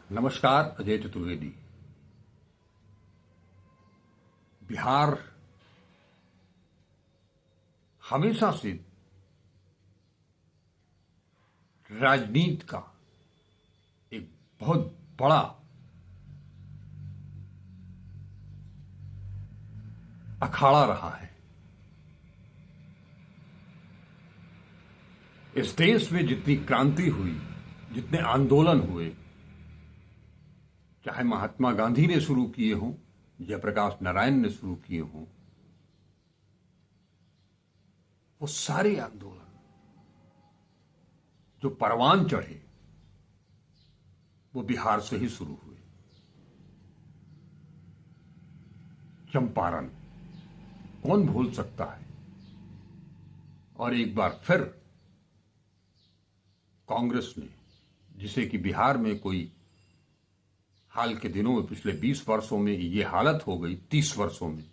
नमस्कार। अजय चतुर्वेदी। बिहार हमेशा से राजनीति का एक बहुत बड़ा अखाड़ा रहा है। इस देश में जितनी क्रांति हुई, जितने आंदोलन हुए, चाहे महात्मा गांधी ने शुरू किए हों, जयप्रकाश नारायण ने शुरू किए हों, वो सारे आंदोलन जो परवान चढ़े वो बिहार से ही शुरू हुए। चंपारण कौन भूल सकता है। और एक बार फिर कांग्रेस ने, जिसे कि बिहार में कोई हाल के दिनों में, पिछले 20 वर्षों में ये हालत हो गई, 30 वर्षों में,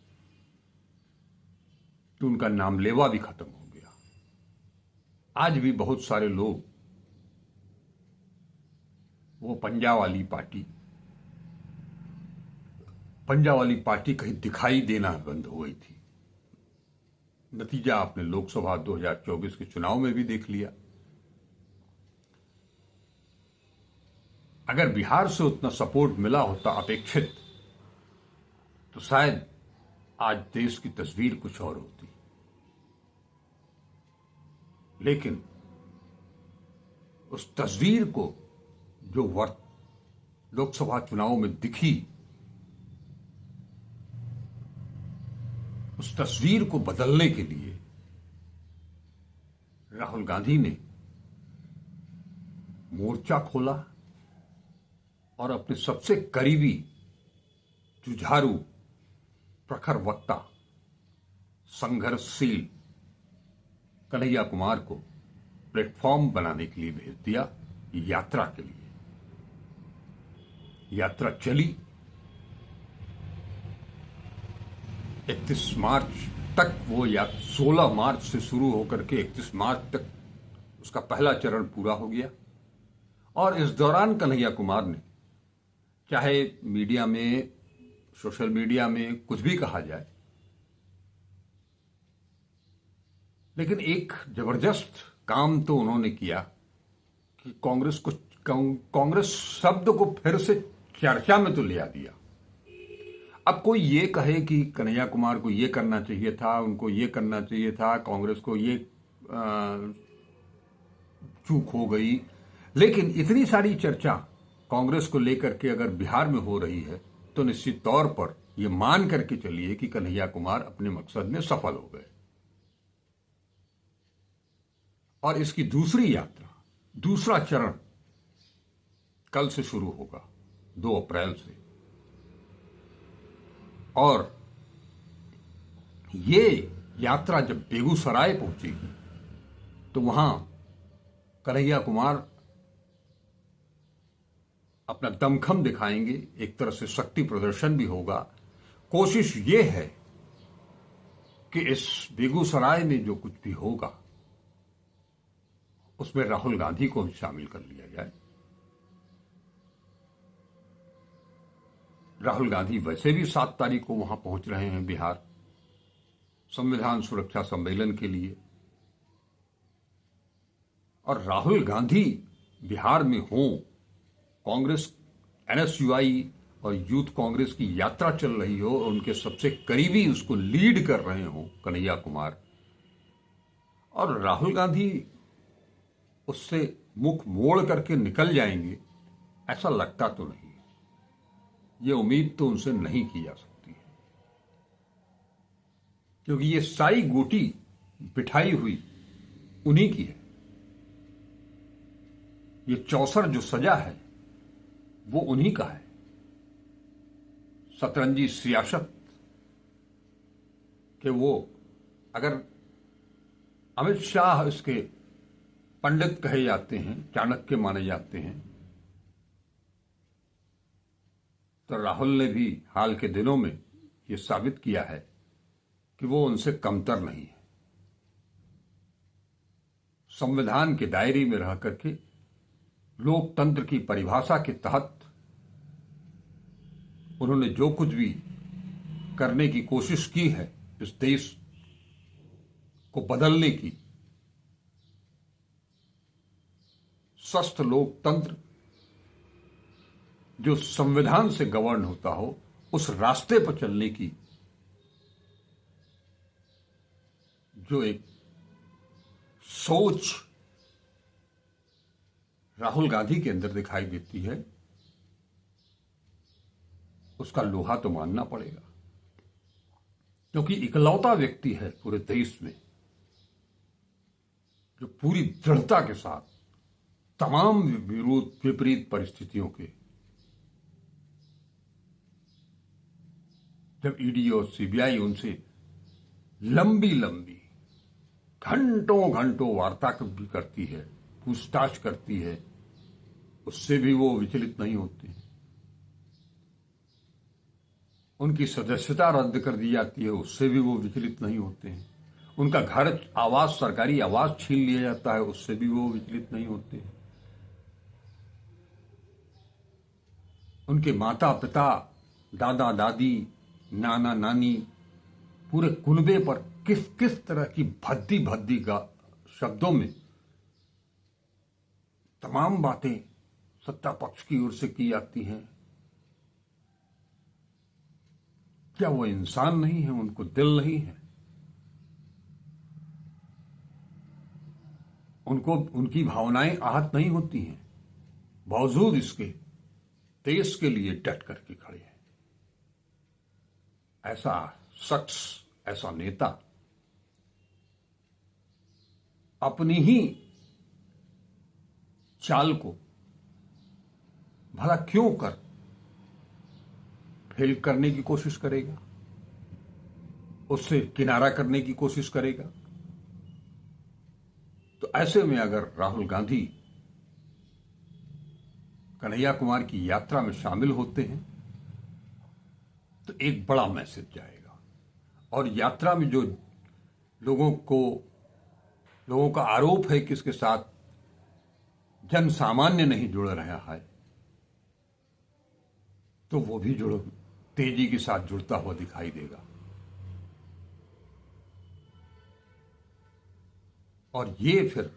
तो उनका नामलेवा भी खत्म हो गया। आज भी बहुत सारे लोग वो पंजा वाली पार्टी कहीं दिखाई देना बंद हो गई थी। नतीजा आपने लोकसभा 2024 के चुनाव में भी देख लिया। अगर बिहार से उतना सपोर्ट मिला होता अपेक्षित, तो शायद आज देश की तस्वीर कुछ और होती। लेकिन उस तस्वीर को जो लोकसभा चुनाव में दिखी, उस तस्वीर को बदलने के लिए राहुल गांधी ने मोर्चा खोला और अपने सबसे करीबी, जुझारू, प्रखर वक्ता, संघर्षशील कन्हैया कुमार को प्लेटफॉर्म बनाने के लिए भेज दिया, यात्रा के लिए। यात्रा चली 31 मार्च तक। वो 16 मार्च से शुरू होकर के 31 मार्च तक उसका पहला चरण पूरा हो गया। और इस दौरान कन्हैया कुमार ने, चाहे मीडिया में, सोशल मीडिया में कुछ भी कहा जाए, लेकिन एक जबरदस्त काम तो उन्होंने किया कि कांग्रेस शब्द को फिर से चर्चा में तो ले आ दिया। अब कोई ये कहे कि कन्हैया कुमार को ये करना चाहिए था, उनको ये करना चाहिए था, कांग्रेस को ये चूक हो गई, लेकिन इतनी सारी चर्चा कांग्रेस को लेकर के अगर बिहार में हो रही है, तो निश्चित तौर पर यह मान करके चलिए कि कन्हैया कुमार अपने मकसद में सफल हो गए। और इसकी दूसरी यात्रा, दूसरा चरण कल से शुरू होगा, 2 अप्रैल से। और ये यात्रा जब बेगूसराय पहुंचेगी, तो वहां कन्हैया कुमार अपना दमखम दिखाएंगे। एक तरह से शक्ति प्रदर्शन भी होगा। कोशिश ये है कि इस बेगूसराय में जो कुछ भी होगा, उसमें राहुल गांधी को भी शामिल कर लिया जाए। राहुल गांधी वैसे भी 7 तारीख को वहां पहुंच रहे हैं बिहार, संविधान सुरक्षा सम्मेलन के लिए। और राहुल गांधी बिहार में हों, कांग्रेस, एनएसयूआई और यूथ कांग्रेस की यात्रा चल रही हो, और उनके सबसे करीबी उसको लीड कर रहे हो कन्हैया कुमार, और राहुल गांधी उससे मुख मोड़ करके निकल जाएंगे, ऐसा लगता तो नहीं। ये उम्मीद तो उनसे नहीं की जा सकती है, क्योंकि ये सारी गोटी बिठाई हुई उन्हीं की है। ये चौसर जो सजा है वो उन्हीं का है। शतरंजी सियासत के वो, अगर अमित शाह इसके पंडित कहे जाते हैं, चाणक्य माने जाते हैं, तो राहुल ने भी हाल के दिनों में ये साबित किया है कि वो उनसे कमतर नहीं है। संविधान के दायरे में रह करके लोकतंत्र की परिभाषा के तहत उन्होंने जो कुछ भी करने की कोशिश की है इस देश को बदलने की, स्वस्थ लोकतंत्र जो संविधान से गवर्न होता हो, उस रास्ते पर चलने की जो एक सोच राहुल गांधी के अंदर दिखाई देती है, उसका लोहा तो मानना पड़ेगा, क्योंकि इकलौता व्यक्ति है पूरे देश में जो पूरी दृढ़ता के साथ तमाम विरोध विपरीत परिस्थितियों के, जब ईडी और सीबीआई उनसे लंबी लंबी घंटों घंटों वार्ता भी करती है, पूछताछ करती है, उससे भी वो विचलित नहीं होते हैं। उनकी सदस्यता रद्द कर दी जाती है, उससे भी वो विचलित नहीं होते हैं। उनका घर आवास, सरकारी आवास छीन लिया जाता है, उससे भी वो विचलित नहीं होते हैं। उनके माता पिता, दादा दादी, नाना नानी, पूरे कुनबे पर किस किस तरह की भद्दी भद्दी का शब्दों में तमाम बातें सत्ता पक्ष की ओर से की जाती हैं। क्या वो इंसान नहीं है? उनको दिल नहीं है? उनको उनकी भावनाएं आहत नहीं होती हैं? बावजूद इसके देश के लिए डट करके खड़े हैं। ऐसा शख्स, ऐसा नेता अपनी ही चाल को भला क्यों कर फेल करने की कोशिश करेगा, उससे किनारा करने की कोशिश करेगा? तो ऐसे में अगर राहुल गांधी कन्हैया कुमार की यात्रा में शामिल होते हैं तो एक बड़ा मैसेज जाएगा। और यात्रा में जो लोगों का आरोप है कि इसके साथ जन सामान्य नहीं जुड़ रहा है, तो वो भी तेजी के साथ जुड़ता हुआ दिखाई देगा। और ये फिर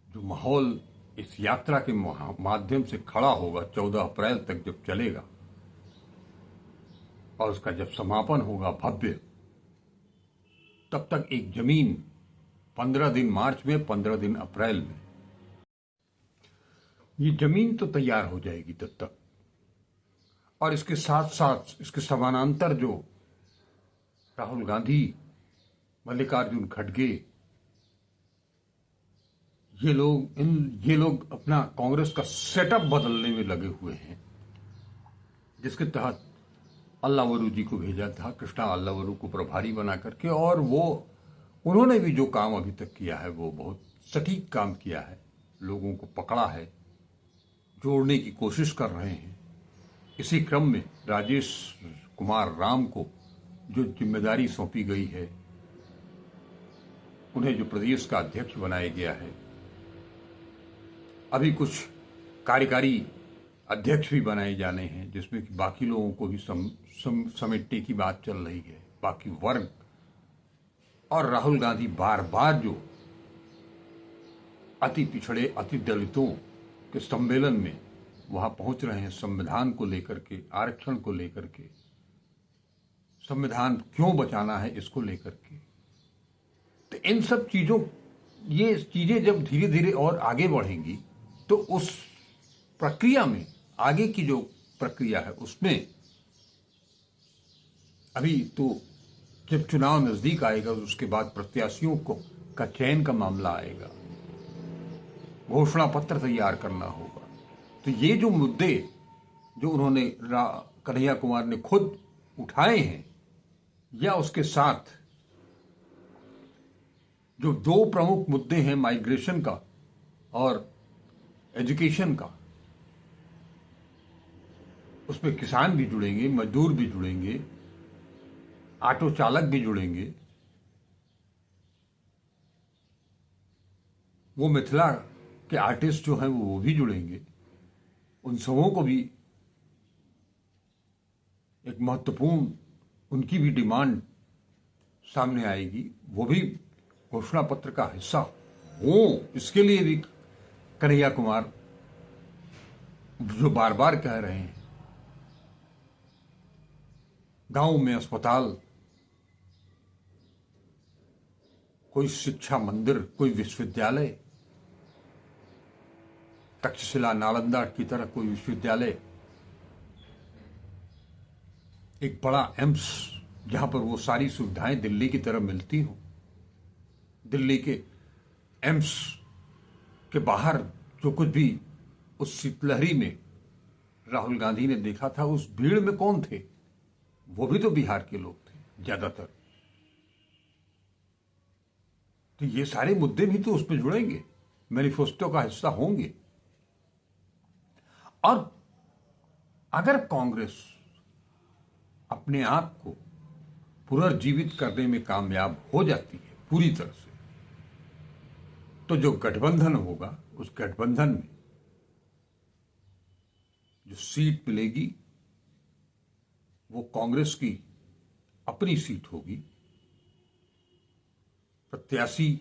जो माहौल इस यात्रा के माध्यम से खड़ा होगा, 14 अप्रैल तक जब चलेगा और उसका जब समापन होगा भव्य, तब तक एक जमीन 15 दिन मार्च में, 15 दिन अप्रैल में, ये जमीन तो तैयार हो जाएगी तब तक। और इसके साथ साथ इसके समानांतर जो राहुल गांधी, मल्लिकार्जुन खड़गे, ये लोग अपना कांग्रेस का सेटअप बदलने में लगे हुए हैं, जिसके तहत अल्लावरू जी को भेजा था, कृष्णा अल्लावरू को प्रभारी बना करके, और उन्होंने भी जो काम अभी तक किया है वो बहुत सटीक काम किया है। लोगों को पकड़ा है, जोड़ने की कोशिश कर रहे हैं। इसी क्रम में राजेश कुमार राम को जो जिम्मेदारी सौंपी गई है, उन्हें जो प्रदेश का अध्यक्ष बनाया गया है, अभी कुछ कार्यकारी अध्यक्ष भी बनाए जाने हैं, जिसमें कि बाकी लोगों को भी समेटने की बात चल रही है, बाकी वर्ग। और राहुल गांधी बार बार जो अति पिछड़े, अति दलितों के सम्मेलन में वहां पहुंच रहे हैं, संविधान को लेकर के, आरक्षण को लेकर के, संविधान क्यों बचाना है इसको लेकर के, तो इन सब ये चीजें जब धीरे धीरे और आगे बढ़ेंगी, तो उस प्रक्रिया में, आगे की जो प्रक्रिया है उसमें, अभी तो जब चुनाव नजदीक आएगा उसके बाद प्रत्याशियों का चयन का मामला आएगा, घोषणा पत्र तैयार करना होगा। तो ये जो मुद्दे जो उन्होंने कन्हैया कुमार ने खुद उठाए हैं, या उसके साथ जो दो प्रमुख मुद्दे हैं, माइग्रेशन का और एजुकेशन का, उसमें किसान भी जुड़ेंगे, मजदूर भी जुड़ेंगे, ऑटो चालक भी जुड़ेंगे, वो मिथिला के आर्टिस्ट जो हैं वो भी जुड़ेंगे। उन सबों को भी महत्वपूर्ण उनकी भी डिमांड सामने आएगी, वो भी घोषणा पत्र का हिस्सा हो, इसके लिए भी कन्हैया कुमार जो बार बार कह रहे हैं, गांव में अस्पताल, कोई शिक्षा मंदिर, कोई विश्वविद्यालय, तक्षशिला नालंदा की तरह कोई विश्वविद्यालय, एक बड़ा एम्स जहां पर वो सारी सुविधाएं दिल्ली की तरह मिलती हो। दिल्ली के एम्स के बाहर जो कुछ भी उस शीतलहरी में राहुल गांधी ने देखा था, उस भीड़ में कौन थे? वो भी तो बिहार के लोग थे ज्यादातर। तो ये सारे मुद्दे भी तो उसमें जुड़ेंगे, मैनिफेस्टो का हिस्सा होंगे। और अगर कांग्रेस अपने आप को पुनर्जीवित करने में कामयाब हो जाती है पूरी तरह से, तो जो गठबंधन होगा, उस गठबंधन में जो सीट मिलेगी वो कांग्रेस की अपनी सीट होगी, प्रत्याशी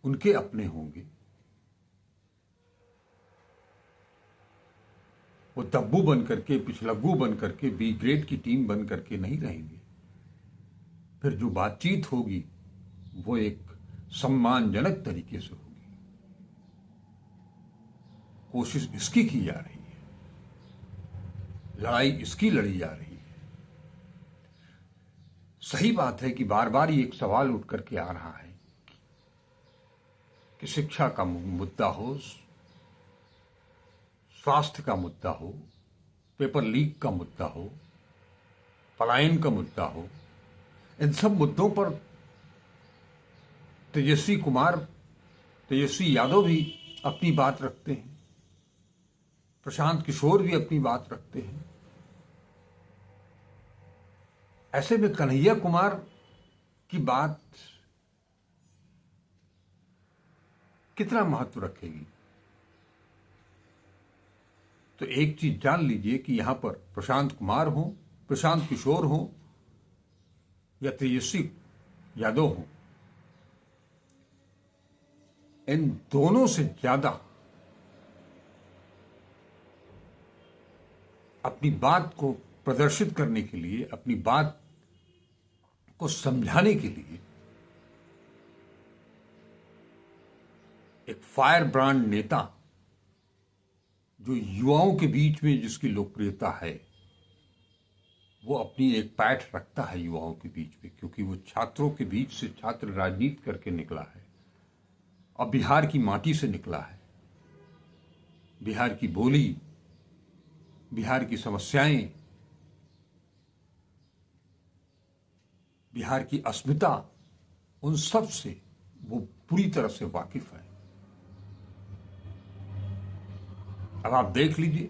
उनके अपने होंगे। वो दब्बू बन करके, पिछलग्गू बन करके, बी ग्रेड की टीम बन करके नहीं रहेंगे। फिर जो बातचीत होगी वो एक सम्मानजनक तरीके से होगी। कोशिश इसकी की जा रही है, लड़ाई इसकी लड़ी जा रही है। सही बात है कि बार बार ये एक सवाल उठ करके आ रहा है कि शिक्षा का मुद्दा हो, स्वास्थ्य का मुद्दा हो, पेपर लीक का मुद्दा हो, पलायन का मुद्दा हो, इन सब मुद्दों पर तेजस्वी यादव भी अपनी बात रखते हैं, प्रशांत किशोर भी अपनी बात रखते हैं। ऐसे में कन्हैया कुमार की बात कितना महत्व रखेगी? तो एक चीज जान लीजिए कि यहां पर प्रशांत कुमार हो, प्रशांत किशोर हो या तेजस्वी यादव हो, इन दोनों से ज्यादा अपनी बात को प्रदर्शित करने के लिए, अपनी बात को समझाने के लिए एक फायर ब्रांड नेता जो युवाओं के बीच में जिसकी लोकप्रियता है, वो अपनी एक पैठ रखता है युवाओं के बीच में, क्योंकि वो छात्रों के बीच से छात्र राजनीति करके निकला है और बिहार की माटी से निकला है। बिहार की बोली, बिहार की समस्याएं, बिहार की अस्मिता, उन सब से वो पूरी तरह से वाकिफ है। अब आप देख लीजिए,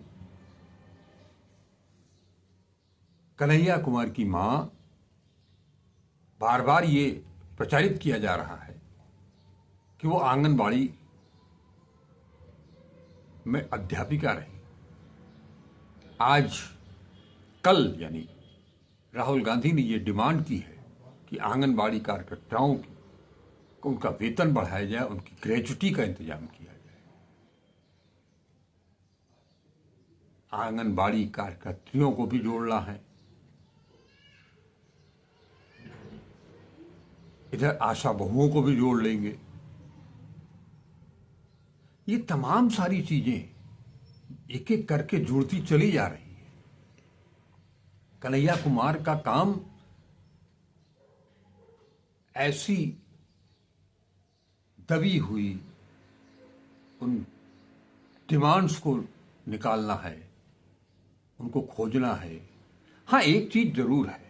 कन्हैया कुमार की मां, बार बार ये प्रचारित किया जा रहा है कि वो आंगनबाड़ी में अध्यापिका रही। आज कल यानी राहुल गांधी ने ये डिमांड की है कि आंगनबाड़ी कार्यकर्ताओं को उनका वेतन बढ़ाया जाए, उनकी ग्रेजुटी का इंतजाम किया जाए। आंगनबाड़ी कार्यकर्तियों को भी जोड़ना है, इधर आशा बहुओं को भी जोड़ लेंगे। ये तमाम सारी चीजें एक एक करके जुड़ती चली जा रही है। कन्हैया कुमार का काम ऐसी दबी हुई उन डिमांड्स को निकालना है, उनको खोजना है। हाँ, एक चीज जरूर है,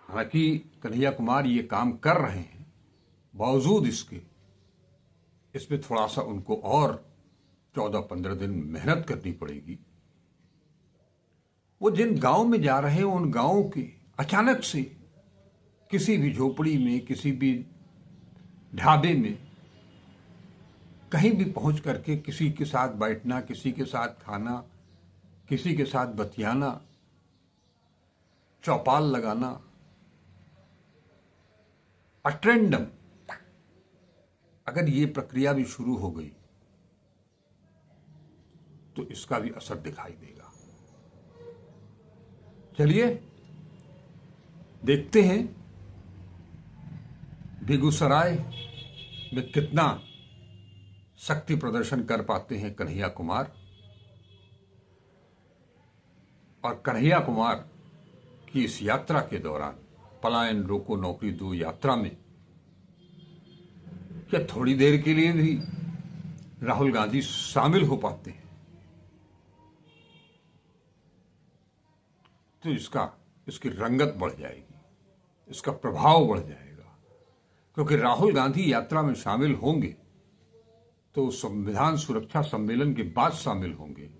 हालांकि कन्हैया कुमार ये काम कर रहे हैं, बावजूद इसके इसमें थोड़ा सा उनको और 14-15 दिन मेहनत करनी पड़ेगी। वो जिन गांव में जा रहे हैं, उन गांवों के अचानक से किसी भी झोपड़ी में, किसी भी ढाबे में, कहीं भी पहुंच करके किसी के साथ बैठना, किसी के साथ खाना, किसी के साथ बतियाना, चौपाल लगाना, अट्रेंडम, अगर ये प्रक्रिया भी शुरू हो गई तो इसका भी असर दिखाई देगा। चलिए देखते हैं बेगूसराय में कितना शक्ति प्रदर्शन कर पाते हैं कन्हैया कुमार, और कन्हैया कुमार की इस यात्रा के दौरान, पलायन रोको नौकरी दो यात्रा में, क्या थोड़ी देर के लिए भी राहुल गांधी शामिल हो पाते हैं तो इसकी रंगत बढ़ जाएगी, इसका प्रभाव बढ़ जाएगा। क्योंकि राहुल गांधी यात्रा में शामिल होंगे तो संविधान सुरक्षा सम्मेलन के बाद शामिल होंगे,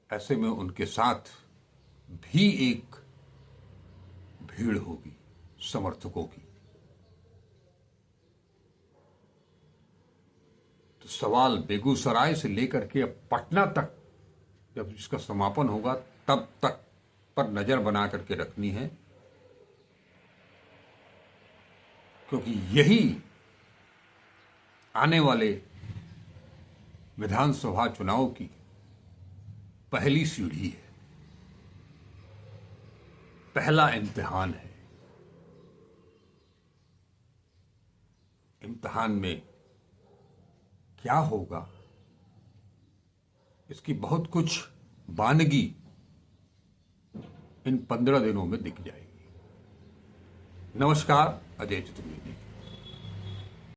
ऐसे में उनके साथ भी एक भीड़ होगी समर्थकों की। तो सवाल बेगूसराय से लेकर के अब पटना तक जब इसका समापन होगा तब तक पर नजर बना करके रखनी है, क्योंकि यही आने वाले विधानसभा चुनाव की पहली सीढ़ी है, पहला इम्तिहान है। इम्तिहान में क्या होगा इसकी बहुत कुछ बानगी इन 15 दिनों में दिख जाएगी। नमस्कार, अजय चतुर्वेदी।